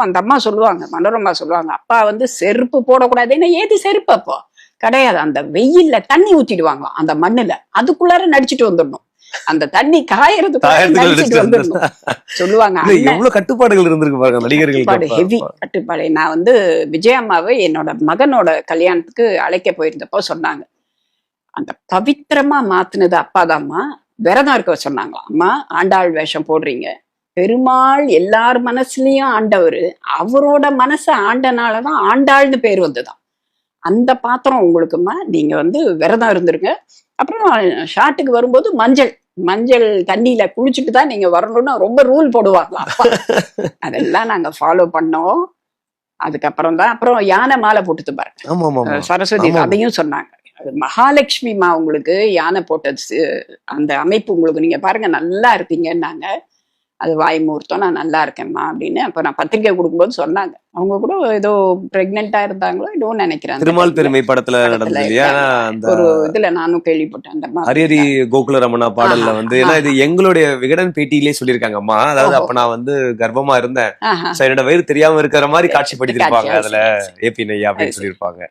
அந்த அம்மா சொல்லுவாங்க, மனோரமா சொல்லுவாங்க, அப்பா வந்து செருப்பு போடக்கூடாதுன்னா ஏது செருப்பு அப்போ கிடையாது, அந்த வெயில்ல தண்ணி ஊத்திடுவாங்களாம் அந்த மண்ணுல, அதுக்குள்ளார நடிச்சிட்டு வந்துடணும், அந்த தண்ணி காயறதுக்குள்ளார நடிச்சிட்டு வந்துடணும் சொல்லுவாங்க. எவ்வளவு கட்டுப்பாடுகள் இருந்திருக்கு பாருங்க நடிகர்களுக்கு. ஹெவி கட்டுப்பாடு. நான் வந்து விஜய் அம்மாவை என்னோட மகனோட கல்யாணத்துக்கு அழைக்க போயிருந்தப்போ சொன்னாங்க, அந்த பவித்திரமா மாத்துனது அப்பாதாம்மா, விரதம் இருக்க சொன்னாங்களாம். அம்மா ஆண்டாள் வேஷம் போடுறீங்க, பெருமாள் எல்லார் மனசுலயும் ஆண்டவரு, அவரோட மனசை ஆண்டனாலதான் ஆண்டாள்னு பேர் வந்துதான், அந்த பாத்திரம் உங்களுக்குமா, நீங்க வந்து விரதம் இருந்துருங்க, அப்புறம் ஷாட்டுக்கு வரும்போது மஞ்சள் மஞ்சள் தண்ணியில குளிச்சுட்டு தான் நீங்க வரணும்னு ரொம்ப ரூல் போடுவாங்களா அப்பா. அதெல்லாம் நாங்க ஃபாலோ பண்ணோம். அதுக்கப்புறம் தான் அப்புறம் யானை மாலை போட்டுட்டு பாருங்க சரஸ்வதி, அதையும் சொன்னாங்க. மகாலட்சுமி மா உங்களுக்கு யானை போட்டது அந்த அமைப்பு உங்களுக்கு நீங்க பாருங்க நல்லா இருப்பீங்கன்னாங்க. அது வாய் முகூர்த்தம், நான் நல்லா இருக்கேன்மா அப்படின்னு. அப்ப நான் பத்திரிகை கொடுக்கும்போது சொன்னாங்க, அவங்க கூட ஏதோ பிரெக்னெண்டா இருந்தாங்களோ ஏதோ நினைக்கிறேன். திருமால் பெருமை படத்துல நடந்தது இல்லையா, ஒரு இதுல நானும் கேள்விப்பட்டேன். அந்த மாதிரி ஹரியரி கோகுல ரமணா பாடல்ல வந்து ஏன்னா இது எங்களுடைய விகடன் பேட்டியிலே சொல்லியிருக்காங்க அம்மா, அதாவது அப்ப நான் வந்து கர்ப்பமா இருந்தேன், என்னோட வயிறு தெரியாம இருக்கிற மாதிரி காட்சிப்படுத்திருப்பாங்க அதுல ஏபி நையா அப்படின்னு சொல்லியிருப்பாங்க.